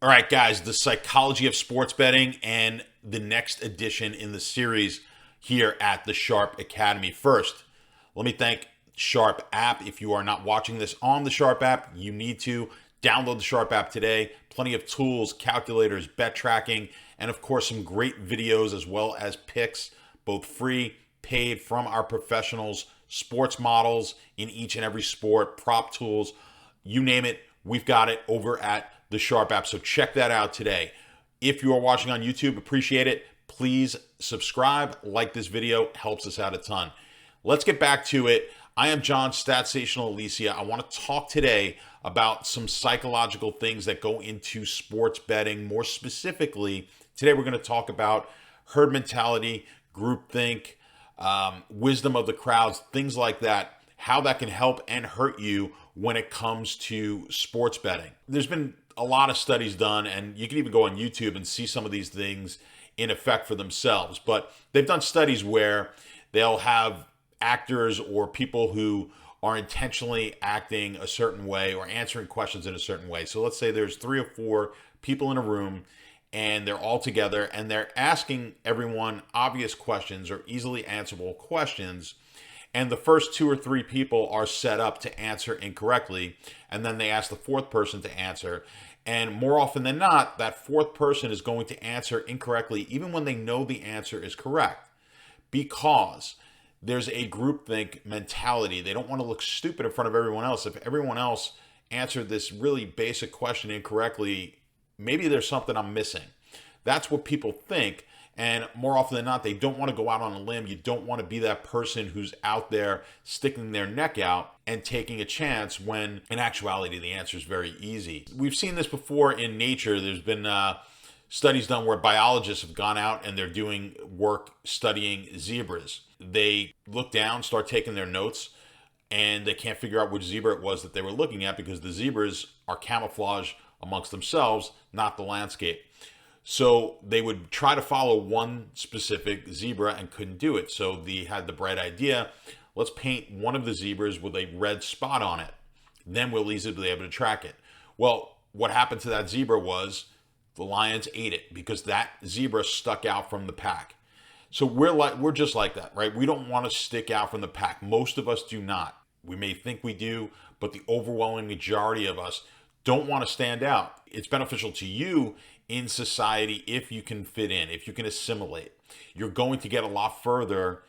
All right, guys, the psychology of sports betting and the next edition in the series here at the Sharp Academy. First, let me thank Sharp app. If you are not watching this on the Sharp app, you need to download the Sharp app today. Plenty of tools, calculators, bet tracking, and of course, some great videos as well as picks, both free, paid from our professionals, sports models in each and every sport, prop tools, you name it, we've got it over at the Sharp app. So check that out today. If you are watching on YouTube, appreciate it. Please subscribe, like this video, helps us out a ton. Let's get back to it. I am John, Statsational Alicia. I want to talk today about some psychological things that go into sports betting. More specifically, today we're going to talk about herd mentality, groupthink, wisdom of the crowds, things like that, how that can help and hurt you when it comes to sports betting. There's been a lot of studies done, and you can even go on YouTube and see some of these things in effect for themselves. But they've done studies where they'll have actors or people who are intentionally acting a certain way or answering questions in a certain way. So let's say there's 3 or 4 people in a room and they're all together and they're asking everyone obvious questions or easily answerable questions. And the first 2 or 3 people are set up to answer incorrectly. And then they ask the 4th person to answer. And more often than not, that 4th person is going to answer incorrectly, even when they know the answer is correct. Because there's a groupthink mentality. They don't want to look stupid in front of everyone else. If everyone else answered this really basic question incorrectly, maybe there's something I'm missing. That's what people think. And more often than not, they don't want to go out on a limb. You don't want to be that person who's out there sticking their neck out and taking a chance when in actuality, the answer is very easy. We've seen this before in nature. There's been studies done where biologists have gone out and they're doing work studying zebras. They look down, start taking their notes, and they can't figure out which zebra it was that they were looking at because the zebras are camouflage amongst themselves, not the landscape. So they would try to follow one specific zebra and couldn't do it. So they had the bright idea, let's paint one of the zebras with a red spot on it. Then we'll easily be able to track it. Well, what happened to that zebra was the lions ate it because that zebra stuck out from the pack. So we're just like that, right? We don't want to stick out from the pack. Most of us do not. We may think we do, but the overwhelming majority of us don't want to stand out. It's beneficial to you in society if you can fit in, if you can assimilate. You're going to get a lot further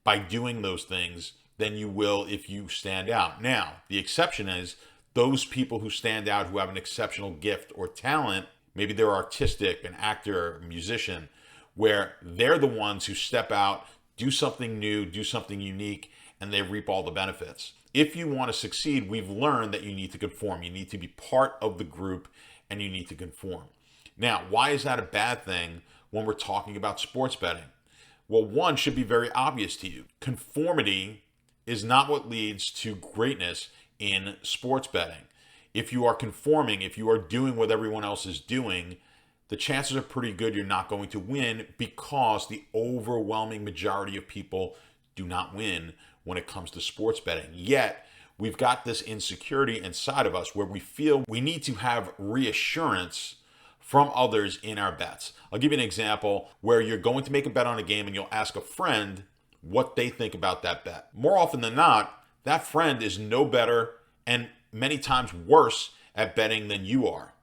by doing those things than you will if you stand out. Now, the exception is those people who stand out, who have an exceptional gift or talent, maybe they're artistic, an actor, a musician, where they're the ones who step out, do something new, do something unique, and they reap all the benefits. If you want to succeed, we've learned that you need to conform. You need to be part of the group and you need to conform. Now, why is that a bad thing when we're talking about sports betting? Well, one should be very obvious to you. Conformity is not what leads to greatness in sports betting. If you are conforming, if you are doing what everyone else is doing, the chances are pretty good you're not going to win because the overwhelming majority of people do not win when it comes to sports betting. Yet, we've got this insecurity inside of us where we feel we need to have reassurance from others in our bets. I'll give you an example where you're going to make a bet on a game and you'll ask a friend what they think about that bet. More often than not, that friend is no better and many times worse at betting than you are.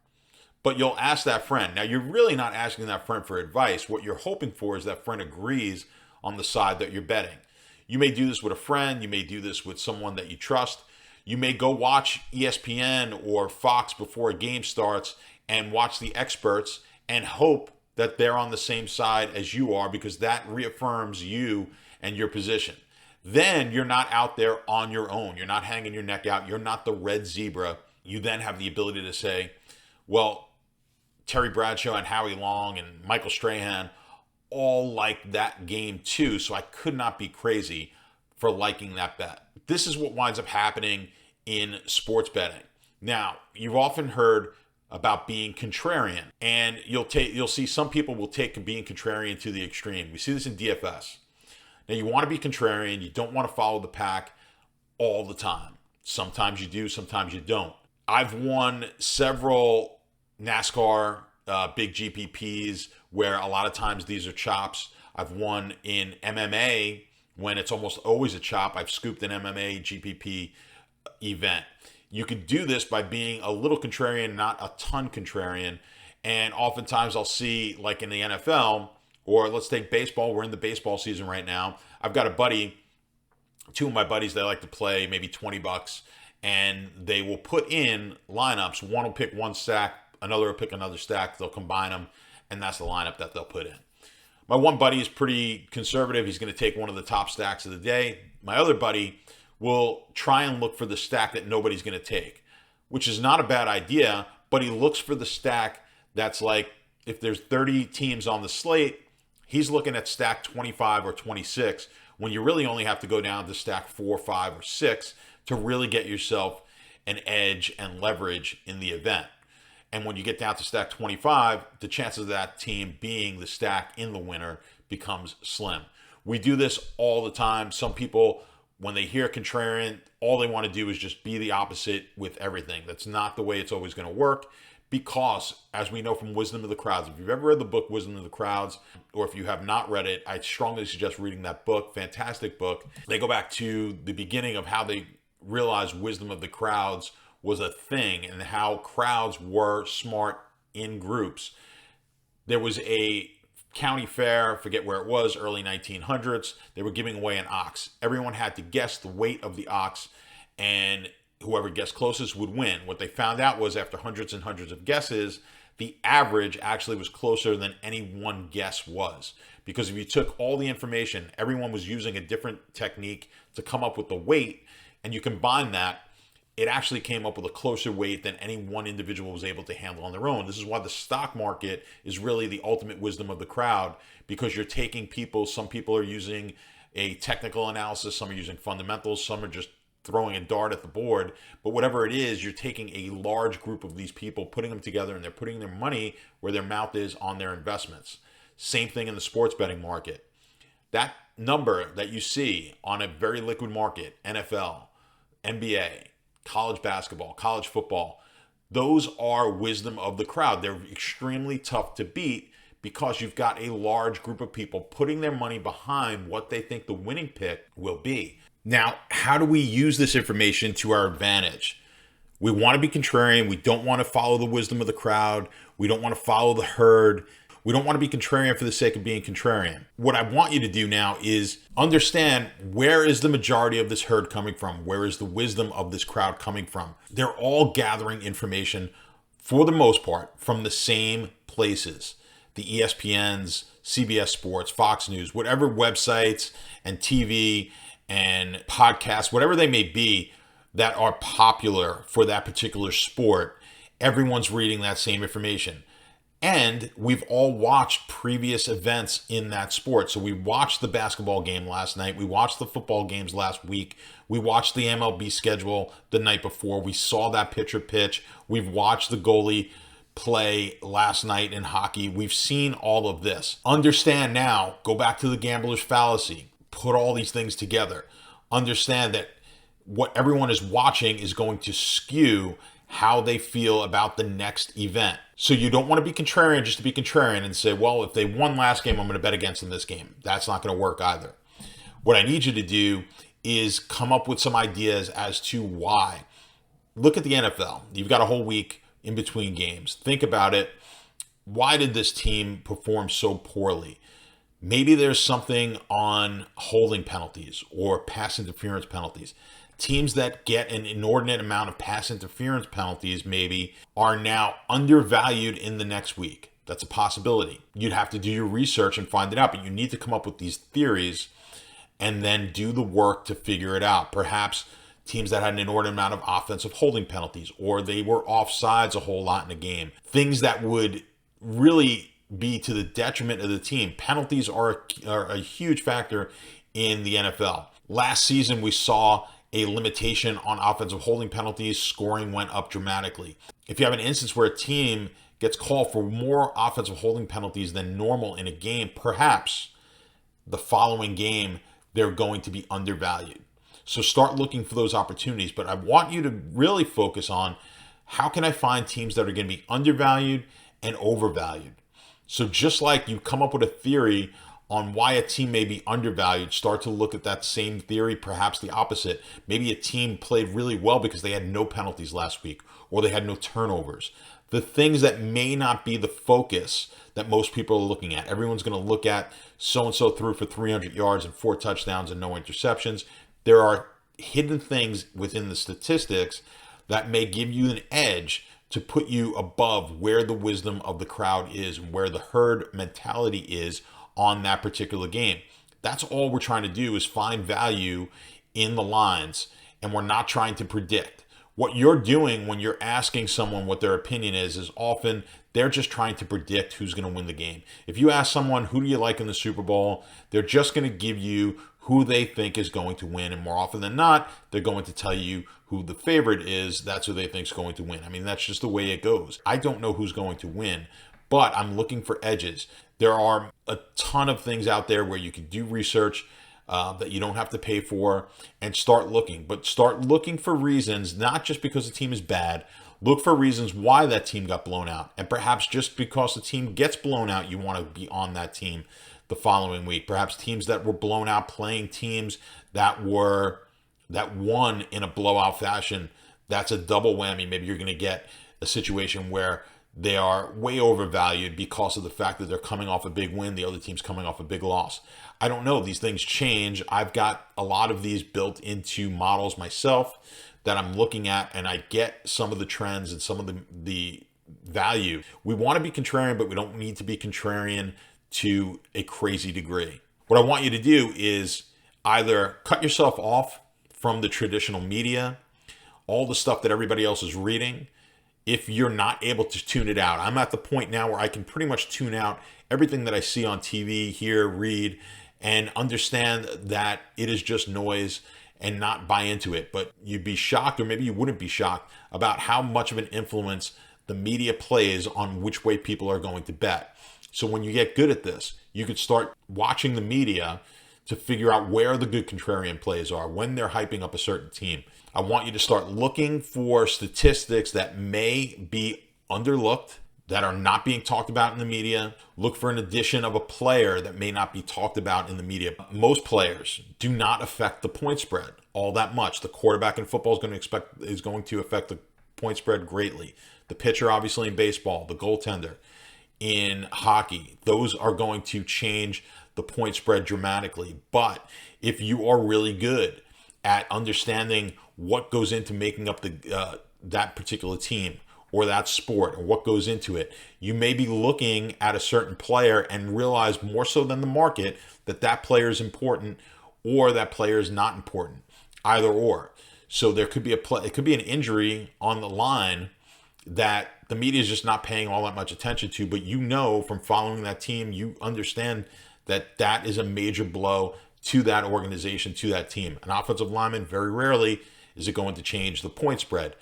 But you'll ask that friend. Now, you're really not asking that friend for advice. What you're hoping for is that friend agrees on the side that you're betting. You may do this with a friend. You may do this with someone that you trust. You may go watch ESPN or Fox before a game starts and watch the experts and hope that they're on the same side as you are because that reaffirms you and your position. Then you're not out there on your own. You're not hanging your neck out. You're not the red zebra. You then have the ability to say, well, Terry Bradshaw and Howie Long and Michael Strahan all like that game too, so I could not be crazy for liking that bet. This is what winds up happening in sports betting. Now, you've often heard about being contrarian, and you'll see some people will take being contrarian to the extreme. We see this in DFS. Now, you want to be contrarian. You don't want to follow the pack all the time. Sometimes you do, sometimes you don't. I've won several NASCAR, big GPPs, where a lot of times these are chops. I've won in MMA when it's almost always a chop. I've scooped an MMA GPP event. You could do this by being a little contrarian, not a ton contrarian. And oftentimes I'll see, like in the NFL, or let's take baseball. We're in the baseball season right now. I've got a buddy, two of my buddies, they like to play maybe $20, and they will put in lineups. One will pick one stack, another will pick another stack. They'll combine them, and that's the lineup that they'll put in. My one buddy is pretty conservative. He's going to take one of the top stacks of the day. My other buddy will try and look for the stack that nobody's going to take, which is not a bad idea, but he looks for the stack that's like, if there's 30 teams on the slate, he's looking at stack 25 or 26, when you really only have to go down to stack 4, 5, or 6 to really get yourself an edge and leverage in the event. And when you get down to stack 25, the chances of that team being the stack in the winner becomes slim. We do this all the time. Some people, when they hear contrarian, all they want to do is just be the opposite with everything. That's not the way it's always going to work, because as we know from Wisdom of the Crowds, if you've ever read the book Wisdom of the Crowds, or if you have not read it, I strongly suggest reading that book. Fantastic book. They go back to the beginning of how they realized Wisdom of the Crowds was a thing and how crowds were smart in groups. There was a county fair, forget where it was, early 1900s. They were giving away an ox. Everyone had to guess the weight of the ox, and whoever guessed closest would win. What they found out was, after hundreds and hundreds of guesses, the average actually was closer than any one guess was. Because if you took all the information, everyone was using a different technique to come up with the weight, and you combine that, it actually came up with a closer weight than any one individual was able to handle on their own. This is why the stock market is really the ultimate wisdom of the crowd, because you're taking people, some people are using a technical analysis, some are using fundamentals, some are just throwing a dart at the board. But whatever it is, you're taking a large group of these people, putting them together, and they're putting their money where their mouth is on their investments. Same thing in the sports betting market. That number that you see on a very liquid market, NFL, NBA, college basketball, college football, those are wisdom of the crowd. They're extremely tough to beat because you've got a large group of people putting their money behind what they think the winning pick will be. Now, how do we use this information to our advantage? We want to be contrarian. We don't want to follow the wisdom of the crowd. We don't want to follow the herd. We don't want to be contrarian for the sake of being contrarian. What I want you to do now is understand, where is the majority of this herd coming from? Where is the wisdom of this crowd coming from? They're all gathering information, for the most part, from the same places. The ESPNs, CBS Sports, Fox News, whatever websites and TV and podcasts, whatever they may be that are popular for that particular sport, everyone's reading that same information. And we've all watched previous events in that sport. So we watched the basketball game last night. We watched the football games last week. We watched the MLB schedule the night before. We saw that pitcher pitch. We've watched the goalie play last night in hockey. We've seen all of this. Understand now, go back to the Gamblers Fallacy. Put all these things together. Understand that what everyone is watching is going to skew how they feel about the next event. So you don't want to be contrarian just to be contrarian and say, well, if they won last game, I'm going to bet against them this game. That's not going to work either. What I need you to do is come up with some ideas as to why. Look at the NFL. You've got a whole week in between games. Think about it. Why did this team perform so poorly? Maybe there's something on holding penalties or pass interference penalties. Teams that get an inordinate amount of pass interference penalties maybe are now undervalued in the next week. That's a possibility. You'd have to do your research and find it out, but you need to come up with these theories and then do the work to figure it out. Perhaps teams that had an inordinate amount of offensive holding penalties, or they were offsides a whole lot in a game. Things that would really be to the detriment of the team. Penalties are a huge factor in the NFL. Last season, we saw a limitation on offensive holding penalties. Scoring went up dramatically. If you have an instance where a team gets called for more offensive holding penalties than normal in a game, perhaps the following game they're going to be undervalued. So start looking for those opportunities. But I want you to really focus on how can I find teams that are going to be undervalued and overvalued? So just like you come up with a theory on why a team may be undervalued, start to look at that same theory, perhaps the opposite. Maybe a team played really well because they had no penalties last week, or they had no turnovers. The things that may not be the focus that most people are looking at. Everyone's going to look at so-and-so threw for 300 yards and 4 touchdowns and no interceptions. There are hidden things within the statistics that may give you an edge to put you above where the wisdom of the crowd is and where the herd mentality is on that particular game. That's all we're trying to do, is find value in the lines, and we're not trying to predict. What you're doing when you're asking someone what their opinion is often they're just trying to predict who's going to win the game. If you ask someone, who do you like in the Super Bowl, they're just going to give you who they think is going to win. And more often than not, they're going to tell you who the favorite is. That's who they think is going to win. I mean, that's just the way it goes. I don't know who's going to win, but I'm looking for edges. There are a ton of things out there where you can do research that you don't have to pay for, and start looking. But start looking for reasons, not just because the team is bad. Look for reasons why that team got blown out. And perhaps just because the team gets blown out, you want to be on that team the following week. Perhaps teams that were blown out playing teams that won in a blowout fashion. That's a double whammy. Maybe you're going to get a situation where they are way overvalued because of the fact that they're coming off a big win. The other team's coming off a big loss. I don't know. These things change. I've got a lot of these built into models myself that I'm looking at, and I get some of the trends and some of the value. We want to be contrarian, but we don't need to be contrarian to a crazy degree. What I want you to do is either cut yourself off from the traditional media, all the stuff that everybody else is reading, if you're not able to tune it out. I'm at the point now where I can pretty much tune out everything that I see on TV, hear, read, and understand that it is just noise and not buy into it. But you'd be shocked, or maybe you wouldn't be shocked, about how much of an influence the media plays on which way people are going to bet. So when you get good at this, you could start watching the media to figure out where the good contrarian plays are, when they're hyping up a certain team. I want you to start looking for statistics that may be underlooked, that are not being talked about in the media. Look for an addition of a player that may not be talked about in the media. Most players do not affect the point spread all that much. The quarterback in football is going to affect the point spread greatly. The pitcher, obviously, in baseball, the goaltender in hockey, those are going to change the point spread dramatically. But if you are really good at understanding what goes into making up that particular team or that sport, or what goes into it, you may be looking at a certain player and realize more so than the market that that player is important or that player is not important, either or. So there could be it could be an injury on the line that the media is just not paying all that much attention to, but you know from following that team, you understand that that is a major blow to that organization, to that team. An offensive lineman, very rarely is it going to change the point spread,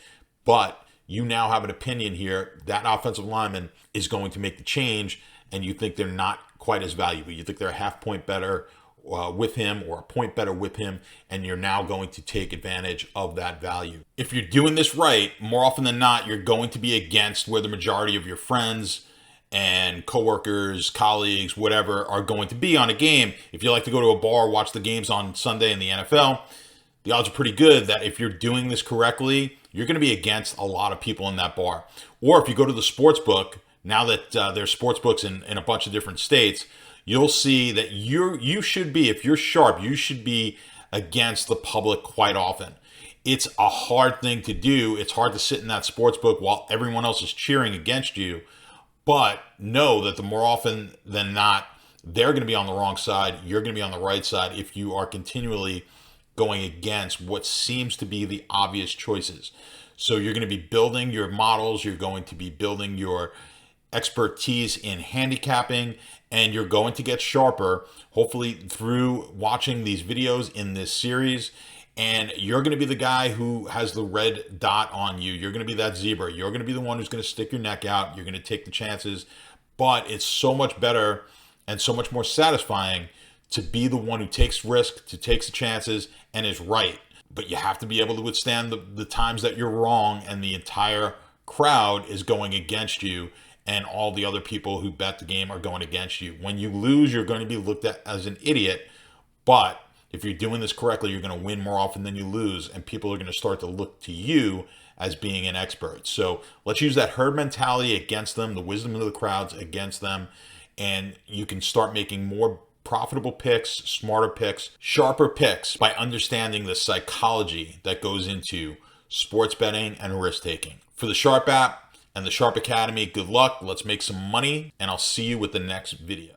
but you now have an opinion here that offensive lineman is going to make the change, and you think they're not quite as valuable. You think they're a half point better with him or a point better with him, and you're now going to take advantage of that value. If you're doing this right, more often than not, you're going to be against where the majority of your friends and coworkers, colleagues, whatever, are going to be on a game. If you like to go to a bar, watch the games on Sunday in the NFL, the odds are pretty good that if you're doing this correctly, you're going to be against a lot of people in that bar. Or if you go to the sports book, now that there's sports books in a bunch of different states, you'll see that you should be, if you're sharp, you should be against the public quite often. It's a hard thing to do. It's hard to sit in that sports book while everyone else is cheering against you. But know that the more often than not, they're going to be on the wrong side. You're going to be on the right side if you are continually going against what seems to be the obvious choices. So you're going to be building your models. You're going to be building your expertise in handicapping, and you're going to get sharper, hopefully through watching these videos in this series. And you're going to be the guy who has the red dot on you. You're going to be that zebra. You're going to be the one who's going to stick your neck out. You're going to take the chances. But it's so much better and so much more satisfying to be the one who takes risk, to takes the chances, and is right. But you have to be able to withstand the times that you're wrong and the entire crowd is going against you and all the other people who bet the game are going against you. When you lose, you're going to be looked at as an idiot. But if you're doing this correctly, you're going to win more often than you lose, and people are going to start to look to you as being an expert. So let's use that herd mentality against them, the wisdom of the crowds against them, and you can start making more profitable picks, smarter picks, sharper picks by understanding the psychology that goes into sports betting and risk taking. For the Sharp app and the Sharp Academy, good luck. Let's make some money, and I'll see you with the next video.